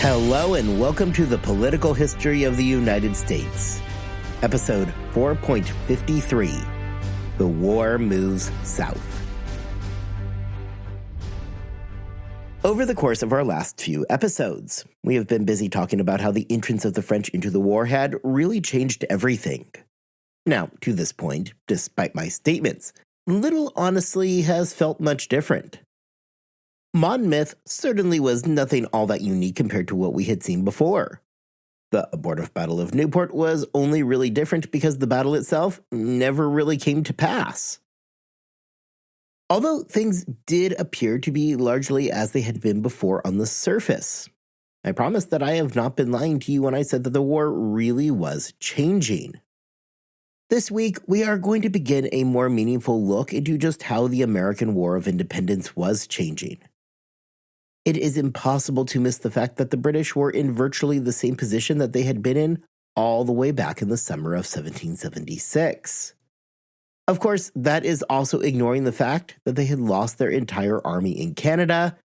Hello and welcome to the Political History of the United States. Episode 4.53, The War Moves South. Over the course of our last few episodes, we have been busy talking about how the entrance of the French into the war had really changed everything. Now, to this point, despite my statements, little honestly has felt much different. Monmouth certainly was nothing all that unique compared to what we had seen before. The abortive Battle of Newport was only really different because the battle itself never really came to pass. Although things did appear to be largely as they had been before on the surface, I promise that I have not been lying to you when I said that the war really was changing. This week, we are going to begin a more meaningful look into just how the American War of Independence was changing. It is impossible to miss the fact that the British were in virtually the same position that they had been in all the way back in the summer of 1776. Of course, that is also ignoring the fact that they had lost their entire army in Canada,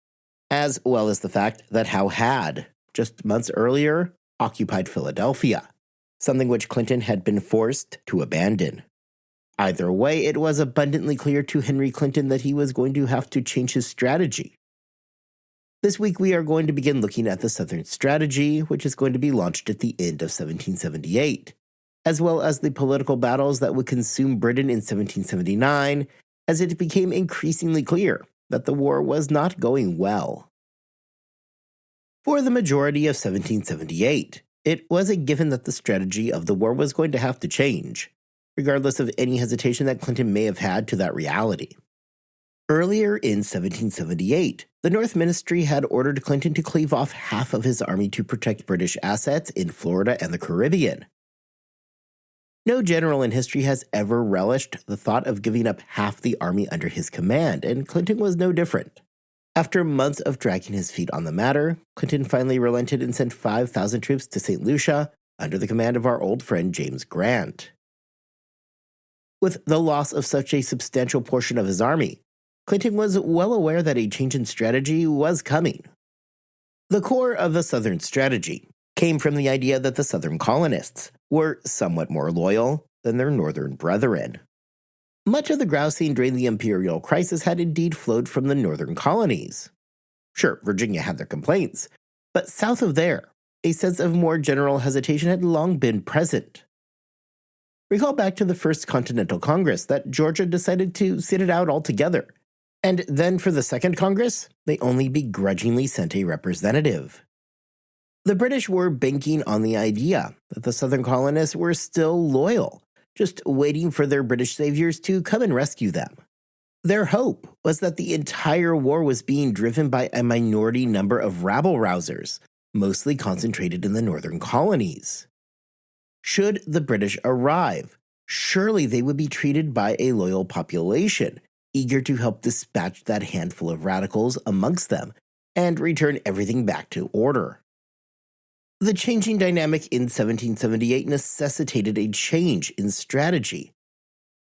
as well as the fact that Howe had, just months earlier, occupied Philadelphia, something which Clinton had been forced to abandon. Either way, it was abundantly clear to Henry Clinton that he was going to have to change his strategy. This week, we are going to begin looking at the Southern Strategy, which is going to be launched at the end of 1778, as well as the political battles that would consume Britain in 1779, as it became increasingly clear that the war was not going well. For the majority of 1778, it was a given that the strategy of the war was going to have to change, regardless of any hesitation that Clinton may have had to that reality. Earlier in 1778, the North Ministry had ordered Clinton to cleave off half of his army to protect British assets in Florida and the Caribbean. No general in history has ever relished the thought of giving up half the army under his command, and Clinton was no different. After months of dragging his feet on the matter, Clinton finally relented and sent 5,000 troops to St. Lucia under the command of our old friend James Grant. With the loss of such a substantial portion of his army, Clinton was well aware that a change in strategy was coming. The core of the Southern Strategy came from the idea that the Southern colonists were somewhat more loyal than their Northern brethren. Much of the grousing during the imperial crisis had indeed flowed from the Northern colonies. Sure, Virginia had their complaints, but south of there, a sense of more general hesitation had long been present. Recall back to the First Continental Congress that Georgia decided to sit it out altogether. And then for the Second Congress, they only begrudgingly sent a representative. The British were banking on the idea that the Southern colonists were still loyal, just waiting for their British saviors to come and rescue them. Their hope was that the entire war was being driven by a minority number of rabble-rousers, mostly concentrated in the Northern colonies. Should the British arrive, surely they would be treated by a loyal population, eager to help dispatch that handful of radicals amongst them and return everything back to order. The changing dynamic in 1778 necessitated a change in strategy.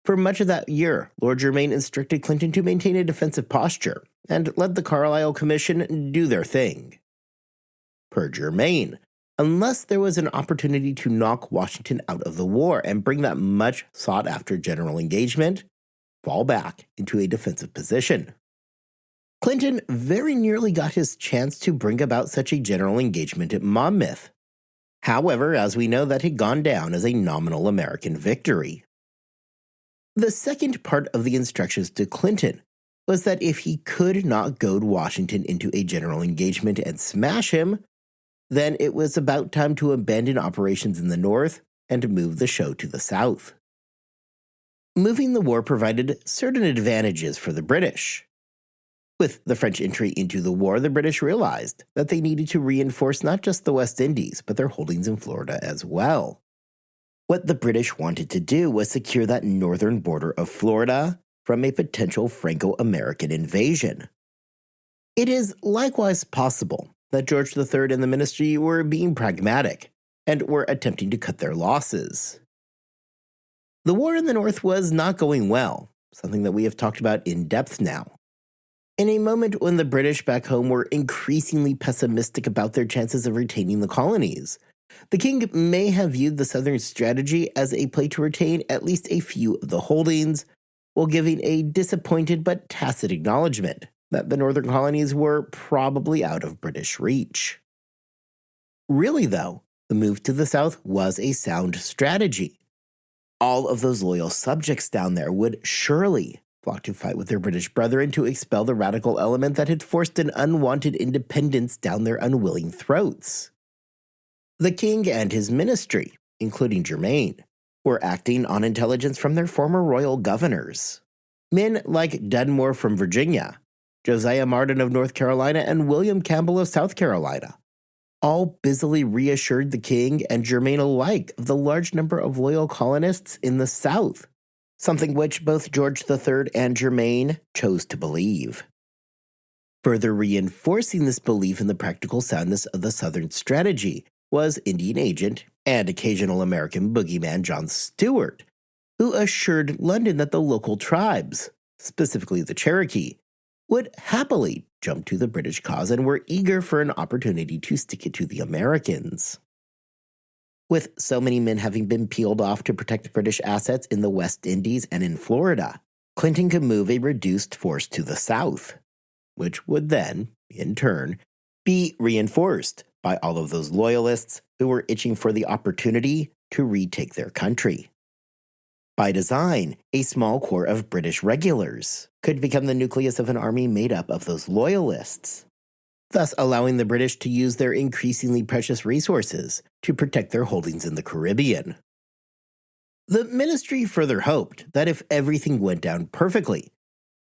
For much of that year, Lord Germain instructed Clinton to maintain a defensive posture and let the Carlisle Commission do their thing. Per Germain, unless there was an opportunity to knock Washington out of the war and bring that much sought-after general engagement, fall back into a defensive position. Clinton very nearly got his chance to bring about such a general engagement at Monmouth. However, as we know, that had gone down as a nominal American victory. The second part of the instructions to Clinton was that if he could not goad Washington into a general engagement and smash him, then it was about time to abandon operations in the North and move the show to the South. Moving the war provided certain advantages for the British. With the French entry into the war, the British realized that they needed to reinforce not just the West Indies, but their holdings in Florida as well. What the British wanted to do was secure that northern border of Florida from a potential Franco-American invasion. It is likewise possible that George III and the ministry were being pragmatic and were attempting to cut their losses. The war in the North was not going well, something that we have talked about in depth now. In a moment when the British back home were increasingly pessimistic about their chances of retaining the colonies, the king may have viewed the Southern strategy as a play to retain at least a few of the holdings, while giving a disappointed but tacit acknowledgement that the northern colonies were probably out of British reach. Really, though, the move to the south was a sound strategy. All of those loyal subjects down there would surely flock to fight with their British brethren to expel the radical element that had forced an unwanted independence down their unwilling throats. The king and his ministry, including Germain, were acting on intelligence from their former royal governors. Men like Dunmore from Virginia, Josiah Martin of North Carolina, and William Campbell of South Carolina, all busily reassured the king and Germain alike of the large number of loyal colonists in the South, something which both George III and Germain chose to believe. Further reinforcing this belief in the practical soundness of the Southern strategy was Indian agent and occasional American boogeyman John Stuart, who assured London that the local tribes, specifically the Cherokee, would happily jump to the British cause and were eager for an opportunity to stick it to the Americans. With so many men having been peeled off to protect British assets in the West Indies and in Florida, Clinton could move a reduced force to the south, which would then, in turn, be reinforced by all of those loyalists who were itching for the opportunity to retake their country. By design, a small corps of British regulars could become the nucleus of an army made up of those loyalists, thus allowing the British to use their increasingly precious resources to protect their holdings in the Caribbean. The ministry further hoped that if everything went down perfectly,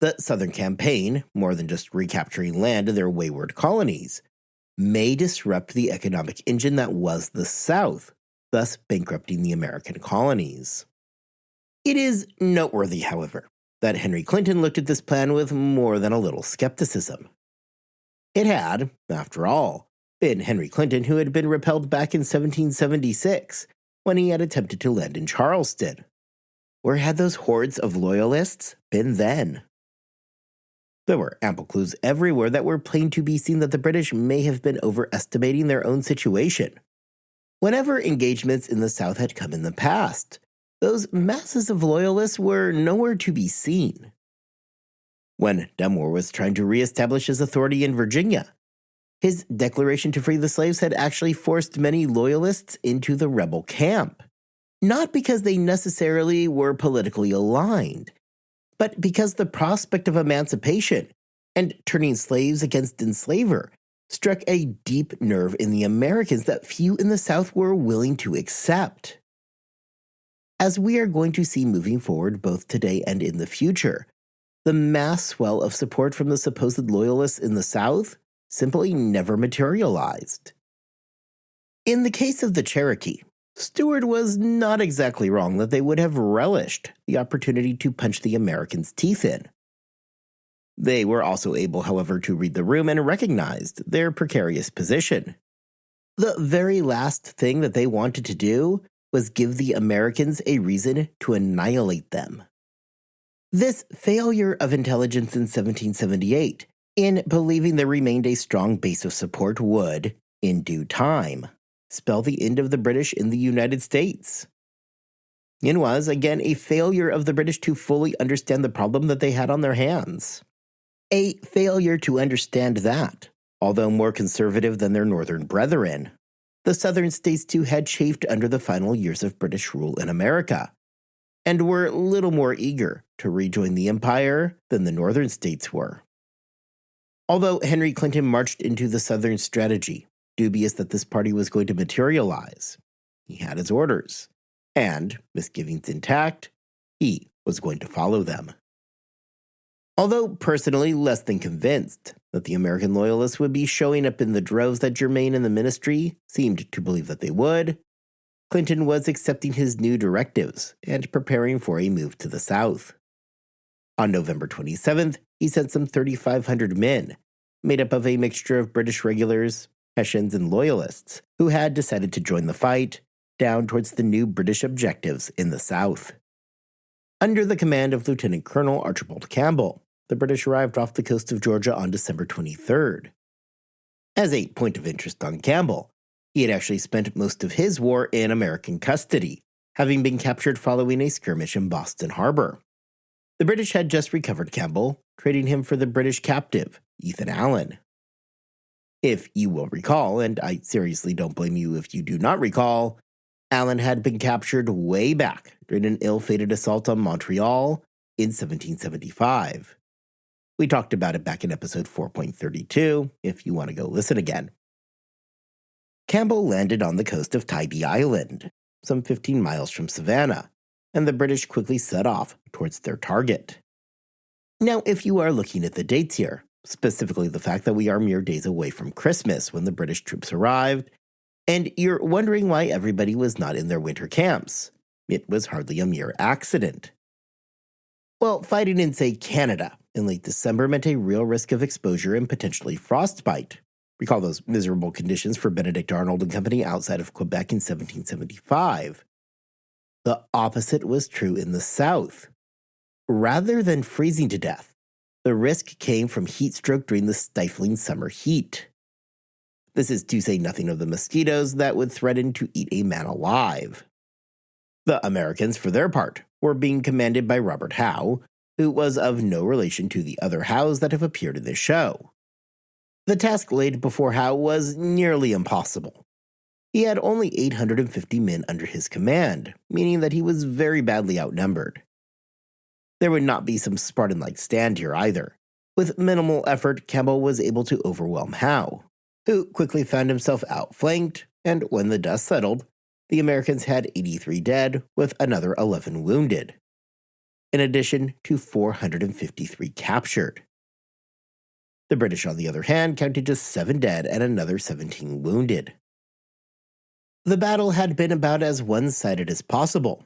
the Southern campaign, more than just recapturing land in their wayward colonies, may disrupt the economic engine that was the South, thus bankrupting the American colonies. It is noteworthy, however, that Henry Clinton looked at this plan with more than a little skepticism. It had, after all, been Henry Clinton who had been repelled back in 1776 when he had attempted to land in Charleston. Where had those hordes of loyalists been then? There were ample clues everywhere that were plain to be seen that the British may have been overestimating their own situation. Whenever engagements in the South had come in the past, those masses of loyalists were nowhere to be seen. When Dunmore was trying to reestablish his authority in Virginia, his declaration to free the slaves had actually forced many loyalists into the rebel camp, not because they necessarily were politically aligned, but because the prospect of emancipation and turning slaves against enslaver struck a deep nerve in the Americans that few in the South were willing to accept. As we are going to see moving forward both today and in the future, the mass swell of support from the supposed loyalists in the South simply never materialized. In the case of the Cherokee, Stuart was not exactly wrong that they would have relished the opportunity to punch the Americans' teeth in. They were also able, however, to read the room and recognized their precarious position. The very last thing that they wanted to do was give the Americans a reason to annihilate them. This failure of intelligence in 1778, in believing there remained a strong base of support, would, in due time, spell the end of the British in the United States. It was, again, a failure of the British to fully understand the problem that they had on their hands. A failure to understand that, although more conservative than their northern brethren, the southern states too had chafed under the final years of British rule in America, and were little more eager to rejoin the empire than the northern states were. Although Henry Clinton marched into the southern strategy, dubious that this party was going to materialize, he had his orders, and, misgivings intact, he was going to follow them. Although personally less than convinced that the American loyalists would be showing up in the droves that Germain and the ministry seemed to believe that they would, Clinton was accepting his new directives and preparing for a move to the South. On November 27th, he sent some 3,500 men, made up of a mixture of British regulars, Hessians, and loyalists, who had decided to join the fight, down towards the new British objectives in the South. Under the command of Lieutenant Colonel Archibald Campbell, the British arrived off the coast of Georgia on December 23rd. As a point of interest on Campbell, he had actually spent most of his war in American custody, having been captured following a skirmish in Boston Harbor. The British had just recovered Campbell, trading him for the British captive, Ethan Allen. If you will recall, and I seriously don't blame you if you do not recall, Allen had been captured way back during an ill-fated assault on Montreal in 1775. We talked about it back in episode 4.32, if you want to go listen again. Campbell landed on the coast of Tybee Island, some 15 miles from Savannah, and the British quickly set off towards their target. Now, if you are looking at the dates here, specifically the fact that we are mere days away from Christmas when the British troops arrived, and you're wondering why everybody was not in their winter camps, it was hardly a mere accident. Well, fighting in, say, Canada in late December meant a real risk of exposure and potentially frostbite. Recall those miserable conditions for Benedict Arnold and company outside of Quebec in 1775. The opposite was true in the South. Rather than freezing to death, the risk came from heat stroke during the stifling summer heat. This is to say nothing of the mosquitoes that would threaten to eat a man alive. The Americans, for their part, were being commanded by Robert Howe, who was of no relation to the other Howes that have appeared in this show. The task laid before Howe was nearly impossible. He had only 850 men under his command, meaning that he was very badly outnumbered. There would not be some Spartan-like stand here either. With minimal effort, Campbell was able to overwhelm Howe, who quickly found himself outflanked, and when the dust settled, the Americans had 83 dead, with another 11 wounded, in addition to 453 captured. The British, on the other hand, counted just 7 dead and another 17 wounded. The battle had been about as one-sided as possible,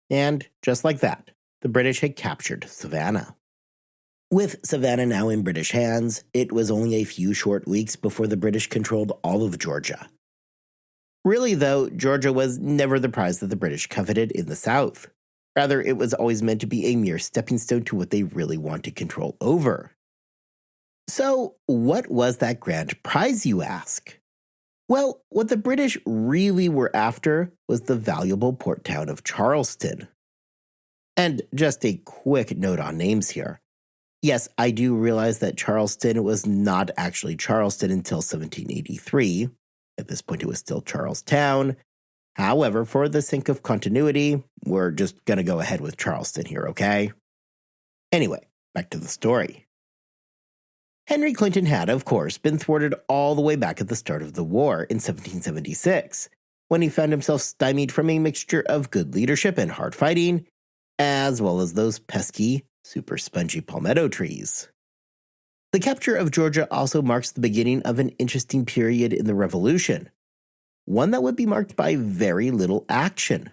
and just like that, the British had captured Savannah. With Savannah now in British hands, it was only a few short weeks before the British controlled all of Georgia. Really, though, Georgia was never the prize that the British coveted in the South. Rather, it was always meant to be a mere stepping stone to what they really wanted control over. So, what was that grand prize, you ask? Well, what the British really were after was the valuable port town of Charleston. And just a quick note on names here. Yes, I do realize that Charleston was not actually Charleston until 1783. At this point, it was still Charlestown. However, for the sake of continuity, we're just going to go ahead with Charleston here, okay? Anyway, back to the story. Henry Clinton had, of course, been thwarted all the way back at the start of the war in 1776, when he found himself stymied from a mixture of good leadership and hard fighting, as well as those pesky, super spongy palmetto trees. The capture of Georgia also marks the beginning of an interesting period in the Revolution, one that would be marked by very little action.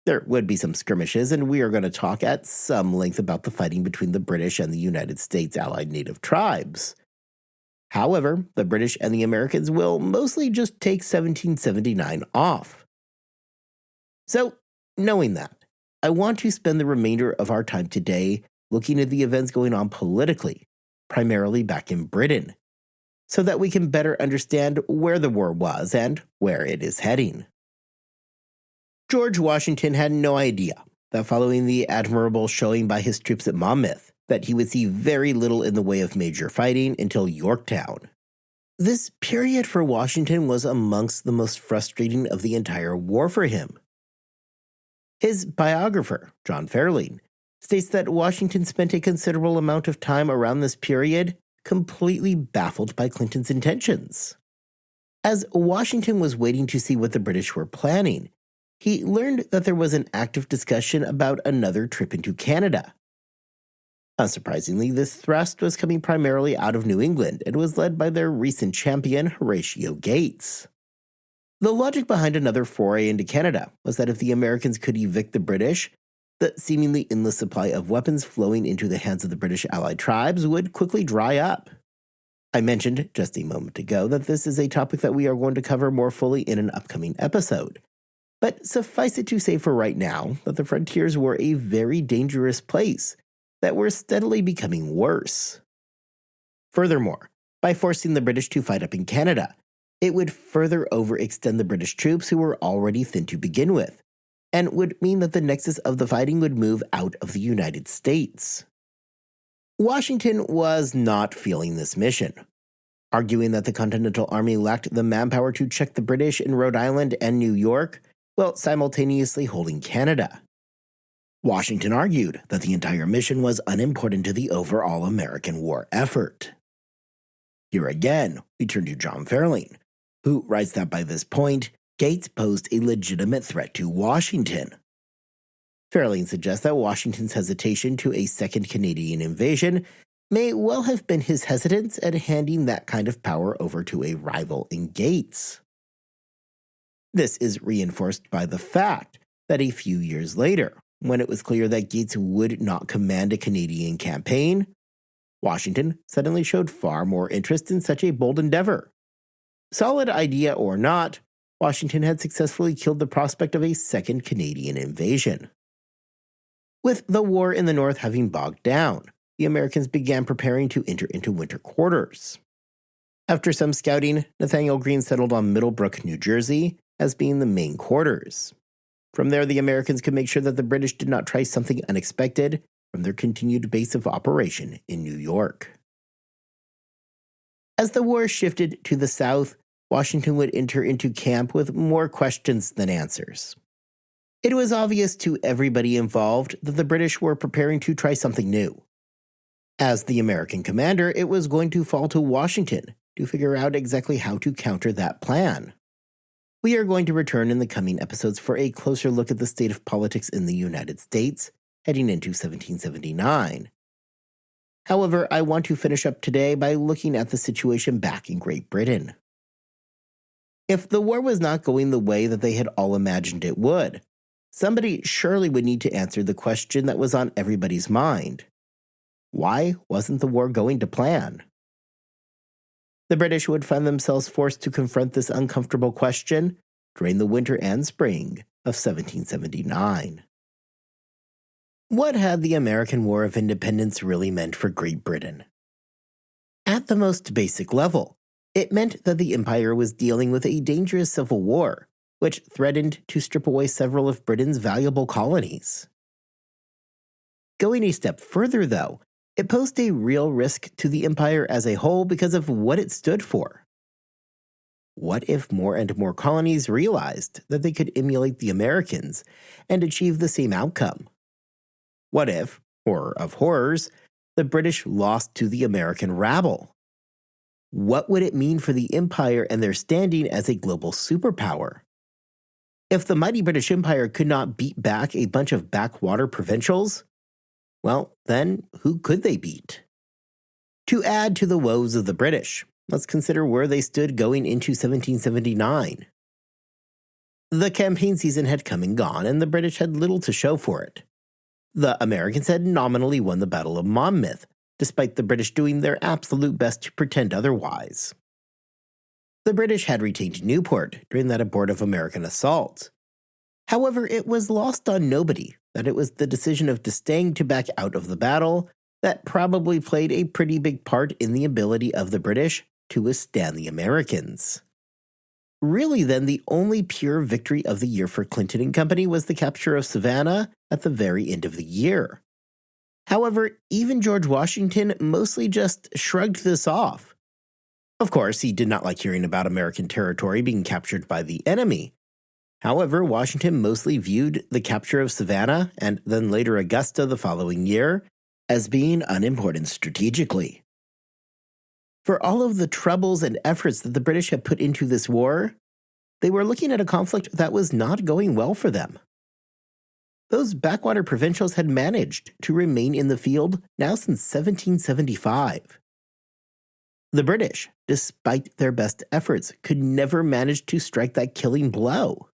There would be some skirmishes, and we are going to talk at some length about the fighting between the British and the United States allied native tribes. However, the British and the Americans will mostly just take 1779 off. So, knowing that, I want to spend the remainder of our time today looking at the events going on politically, primarily back in Britain, so that we can better understand where the war was and where it is heading. George Washington had no idea that following the admirable showing by his troops at Monmouth, that he would see very little in the way of major fighting until Yorktown. This period for Washington was amongst the most frustrating of the entire war for him. His biographer, John Fairleigh, states that Washington spent a considerable amount of time around this period completely baffled by Clinton's intentions. As Washington was waiting to see what the British were planning, he learned that there was an active discussion about another trip into Canada. Unsurprisingly, this thrust was coming primarily out of New England and was led by their recent champion, Horatio Gates. The logic behind another foray into Canada was that if the Americans could evict the British, the seemingly endless supply of weapons flowing into the hands of the British allied tribes would quickly dry up. I mentioned just a moment ago that this is a topic that we are going to cover more fully in an upcoming episode. But suffice it to say for right now that the frontiers were a very dangerous place, that were steadily becoming worse. Furthermore, by forcing the British to fight up in Canada, it would further overextend the British troops who were already thin to begin with, and would mean that the nexus of the fighting would move out of the United States. Washington was not feeling this mission, arguing that the Continental Army lacked the manpower to check the British in Rhode Island and New York, while simultaneously holding Canada. Washington argued that the entire mission was unimportant to the overall American war effort. Here again, we turn to John Fairlane, who writes that by this point, Gates posed a legitimate threat to Washington. Fairlane suggests that Washington's hesitation to a second Canadian invasion may well have been his hesitance at handing that kind of power over to a rival in Gates. This is reinforced by the fact that a few years later, when it was clear that Gates would not command a Canadian campaign, Washington suddenly showed far more interest in such a bold endeavor. Solid idea or not, Washington had successfully killed the prospect of a second Canadian invasion. With the war in the North having bogged down, the Americans began preparing to enter into winter quarters. After some scouting, Nathanael Greene settled on Middlebrook, New Jersey, as being the main quarters. From there, the Americans could make sure that the British did not try something unexpected from their continued base of operation in New York. As the war shifted to the south, Washington would enter into camp with more questions than answers. It was obvious to everybody involved that the British were preparing to try something new. As the American commander, it was going to fall to Washington to figure out exactly how to counter that plan. We are going to return in the coming episodes for a closer look at the state of politics in the United States heading into 1779. However, I want to finish up today by looking at the situation back in Great Britain. If the war was not going the way that they had all imagined it would, somebody surely would need to answer the question that was on everybody's mind. Why wasn't the war going to plan? The British would find themselves forced to confront this uncomfortable question during the winter and spring of 1779. What had the American War of Independence really meant for Great Britain? At the most basic level, it meant that the Empire was dealing with a dangerous civil war, which threatened to strip away several of Britain's valuable colonies. Going a step further, though, it posed a real risk to the Empire as a whole because of what it stood for. What if more and more colonies realized that they could emulate the Americans and achieve the same outcome? What if, horror of horrors, the British lost to the American rabble? What would it mean for the Empire and their standing as a global superpower? If the mighty British Empire could not beat back a bunch of backwater provincials, well, then who could they beat? To add to the woes of the British, let's consider where they stood going into 1779. The campaign season had come and gone, and the British had little to show for it. The Americans had nominally won the Battle of Monmouth, despite the British doing their absolute best to pretend otherwise. The British had retained Newport during that abortive American assault. However, it was lost on nobody that it was the decision of D'Estaing to back out of the battle that probably played a pretty big part in the ability of the British to withstand the Americans. Really, then, the only pure victory of the year for Clinton and company was the capture of Savannah at the very end of the year. However, even George Washington mostly just shrugged this off. Of course, he did not like hearing about American territory being captured by the enemy. However, Washington mostly viewed the capture of Savannah, and then later Augusta the following year, as being unimportant strategically. For all of the troubles and efforts that the British had put into this war, they were looking at a conflict that was not going well for them. Those backwater provincials had managed to remain in the field now since 1775. The British, despite their best efforts, could never manage to strike that killing blow.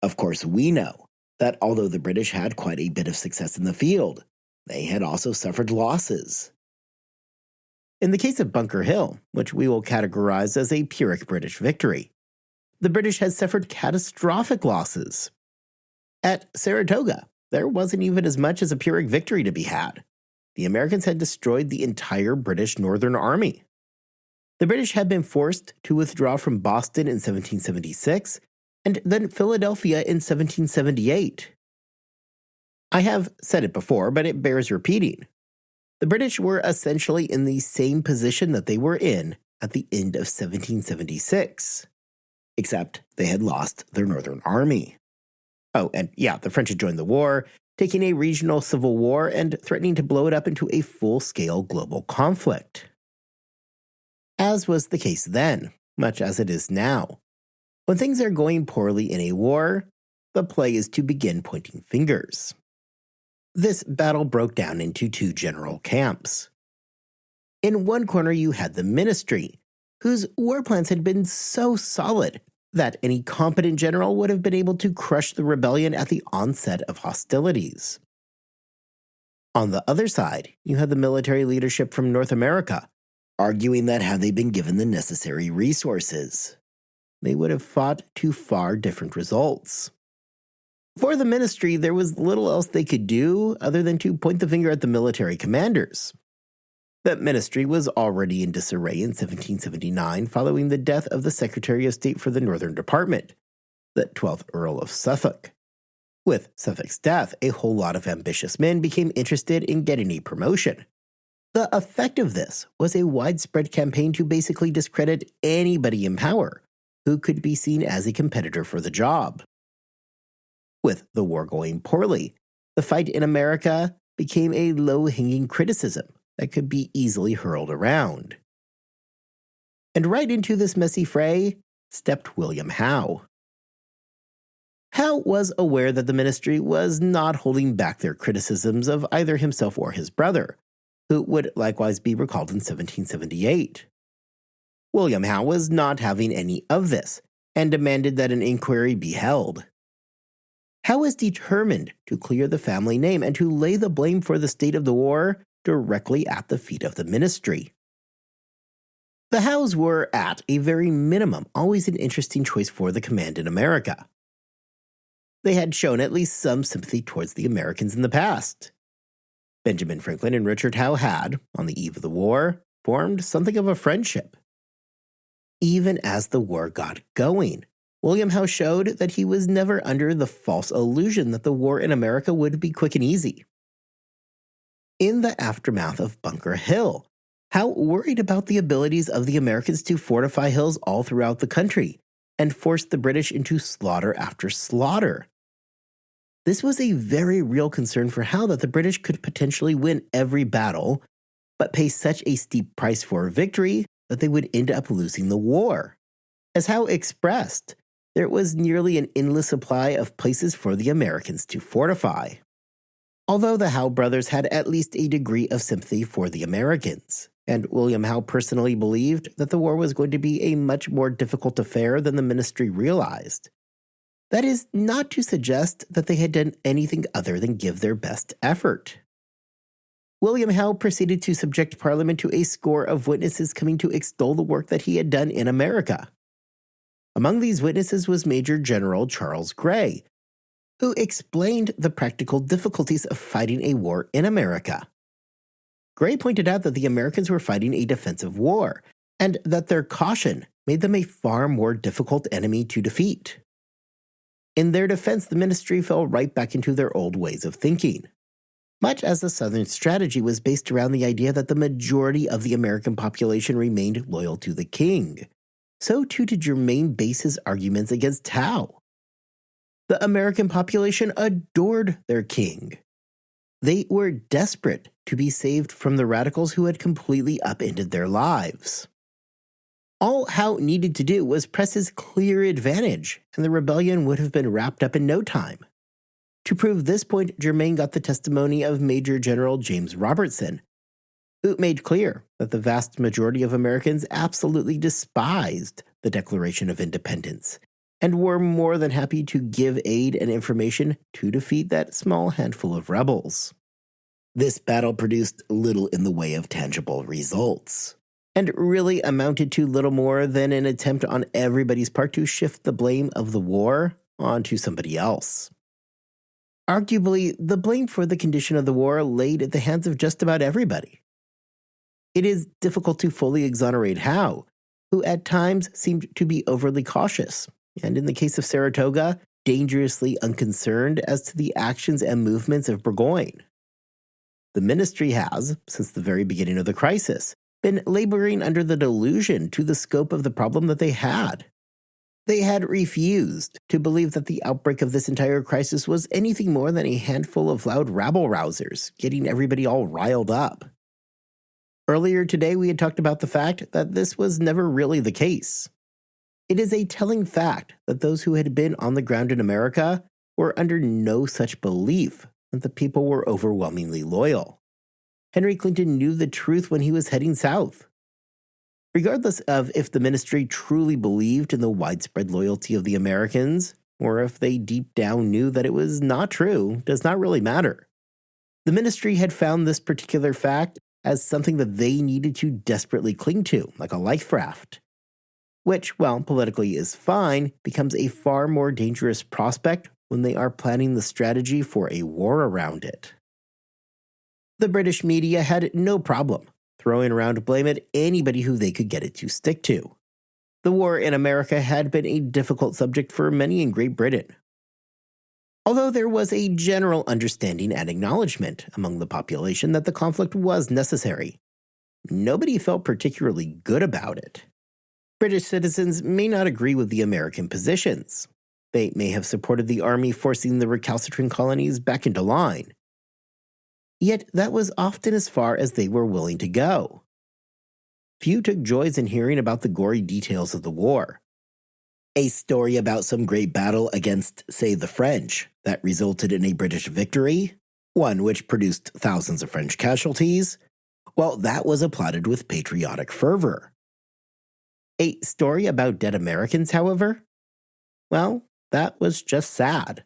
Of course, we know that although the British had quite a bit of success in the field, they had also suffered losses. In the case of Bunker Hill, which we will categorize as a Pyrrhic British victory, the British had suffered catastrophic losses. At Saratoga, there wasn't even as much as a Pyrrhic victory to be had. The Americans had destroyed the entire British Northern Army. The British had been forced to withdraw from Boston in 1776 and then Philadelphia in 1778. I have said it before, but it bears repeating. The British were essentially in the same position that they were in at the end of 1776, except they had lost their Northern Army. Oh, and yeah, the French had joined the war, taking a regional civil war and threatening to blow it up into a full-scale global conflict. As was the case then, much as it is now. When things are going poorly in a war, the play is to begin pointing fingers. This battle broke down into two general camps. In one corner you had the ministry, whose war plans had been so solid that any competent general would have been able to crush the rebellion at the onset of hostilities. On the other side, you had the military leadership from North America, arguing that had they been given the necessary resources, they would have fought to far different results. For the ministry, there was little else they could do other than to point the finger at the military commanders. The ministry was already in disarray in 1779 following the death of the Secretary of State for the Northern Department, the 12th Earl of Suffolk. With Suffolk's death, a whole lot of ambitious men became interested in getting a promotion. The effect of this was a widespread campaign to basically discredit anybody in power who could be seen as a competitor for the job. With the war going poorly, the fight in America became a low-hanging criticism that could be easily hurled around. And right into this messy fray stepped William Howe. Howe was aware that the ministry was not holding back their criticisms of either himself or his brother, who would likewise be recalled in 1778. William Howe was not having any of this, and demanded that an inquiry be held. Howe was determined to clear the family name and to lay the blame for the state of the war directly at the feet of the ministry. The Howes were, at a very minimum, always an interesting choice for the command in America. They had shown at least some sympathy towards the Americans in the past. Benjamin Franklin and Richard Howe had, on the eve of the war, formed something of a friendship. Even as the war got going, William Howe showed that he was never under the false illusion that the war in America would be quick and easy. In the aftermath of Bunker Hill, Howe worried about the abilities of the Americans to fortify hills all throughout the country and forced the British into slaughter after slaughter. This was a very real concern for Howe that the British could potentially win every battle, but pay such a steep price for victory that they would end up losing the war. As Howe expressed, there was nearly an endless supply of places for the Americans to fortify. Although the Howe brothers had at least a degree of sympathy for the Americans, and William Howe personally believed that the war was going to be a much more difficult affair than the ministry realized, that is not to suggest that they had done anything other than give their best effort. William Howe proceeded to subject Parliament to a score of witnesses coming to extol the work that he had done in America. Among these witnesses was Major General Charles Grey, who explained the practical difficulties of fighting a war in America. Grey pointed out that the Americans were fighting a defensive war, and that their caution made them a far more difficult enemy to defeat. In their defense, the ministry fell right back into their old ways of thinking. Much as the Southern strategy was based around the idea that the majority of the American population remained loyal to the king, so too did Germain base his arguments against Howe. The American population adored their king. They were desperate to be saved from the radicals who had completely upended their lives. All Howe needed to do was press his clear advantage, and the rebellion would have been wrapped up in no time. To prove this point, Germain got the testimony of Major General James Robertson, who made clear that the vast majority of Americans absolutely despised the Declaration of Independence and were more than happy to give aid and information to defeat that small handful of rebels. This battle produced little in the way of tangible results, and really amounted to little more than an attempt on everybody's part to shift the blame of the war onto somebody else. Arguably, the blame for the condition of the war laid at the hands of just about everybody. It is difficult to fully exonerate Howe, who at times seemed to be overly cautious, and in the case of Saratoga, dangerously unconcerned as to the actions and movements of Burgoyne. The ministry has, since the very beginning of the crisis, been laboring under the delusion to the scope of the problem that they had. They had refused to believe that the outbreak of this entire crisis was anything more than a handful of loud rabble-rousers getting everybody all riled up. Earlier today, we had talked about the fact that this was never really the case. It is a telling fact that those who had been on the ground in America were under no such belief that the people were overwhelmingly loyal. Henry Clinton knew the truth when he was heading south. Regardless of if the ministry truly believed in the widespread loyalty of the Americans, or if they deep down knew that it was not true, does not really matter. The ministry had found this particular fact as something that they needed to desperately cling to, like a life raft. Which, while politically is fine, becomes a far more dangerous prospect when they are planning the strategy for a war around it. The British media had no problem throwing around blame at anybody who they could get it to stick to. The war in America had been a difficult subject for many in Great Britain. Although there was a general understanding and acknowledgement among the population that the conflict was necessary, nobody felt particularly good about it. British citizens may not agree with the American positions. They may have supported the army forcing the recalcitrant colonies back into line. Yet that was often as far as they were willing to go. Few took joys in hearing about the gory details of the war. A story about some great battle against, say, the French that resulted in a British victory, one which produced thousands of French casualties, well, that was applauded with patriotic fervor. A story about dead Americans, however? Well, that was just sad.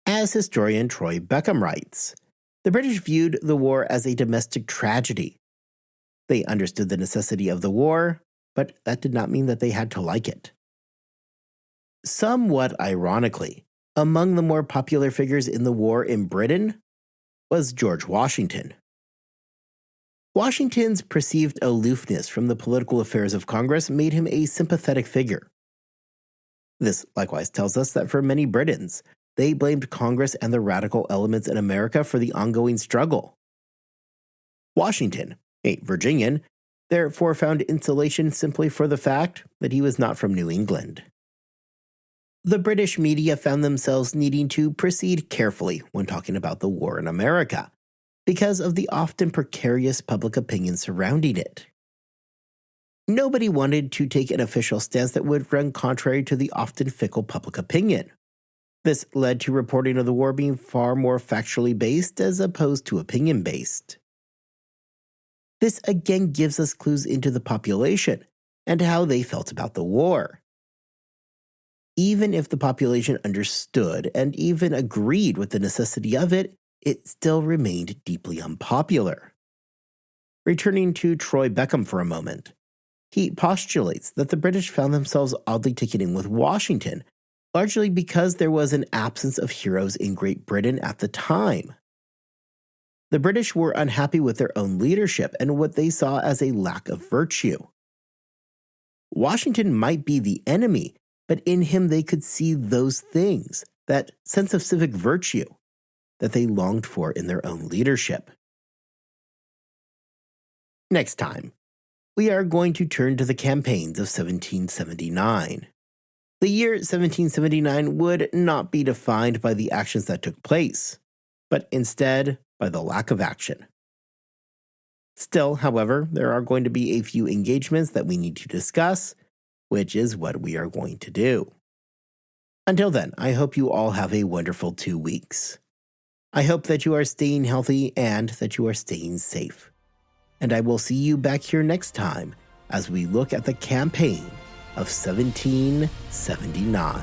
As historian Troy Beckham writes, the British viewed the war as a domestic tragedy. They understood the necessity of the war, but that did not mean that they had to like it. Somewhat ironically, among the more popular figures in the war in Britain was George Washington. Washington's perceived aloofness from the political affairs of Congress made him a sympathetic figure. This likewise tells us that for many Britons, they blamed Congress and the radical elements in America for the ongoing struggle. Washington, a Virginian, therefore found insulation simply for the fact that he was not from New England. The British media found themselves needing to proceed carefully when talking about the war in America, because of the often precarious public opinion surrounding it. Nobody wanted to take an official stance that would run contrary to the often fickle public opinion. This led to reporting of the war being far more factually based as opposed to opinion-based. This again gives us clues into the population and how they felt about the war. Even if the population understood and even agreed with the necessity of it, it still remained deeply unpopular. Returning to Troy Beckham for a moment, he postulates that the British found themselves oddly ticketing with Washington, largely because there was an absence of heroes in Great Britain at the time. The British were unhappy with their own leadership and what they saw as a lack of virtue. Washington might be the enemy, but in him they could see those things, that sense of civic virtue that they longed for in their own leadership. Next time, we are going to turn to the campaigns of 1779. The year 1779 would not be defined by the actions that took place, but instead by the lack of action. Still, however, there are going to be a few engagements that we need to discuss, which is what we are going to do. Until then, I hope you all have a wonderful 2 weeks. I hope that you are staying healthy and that you are staying safe. And I will see you back here next time as we look at the campaign of 1779.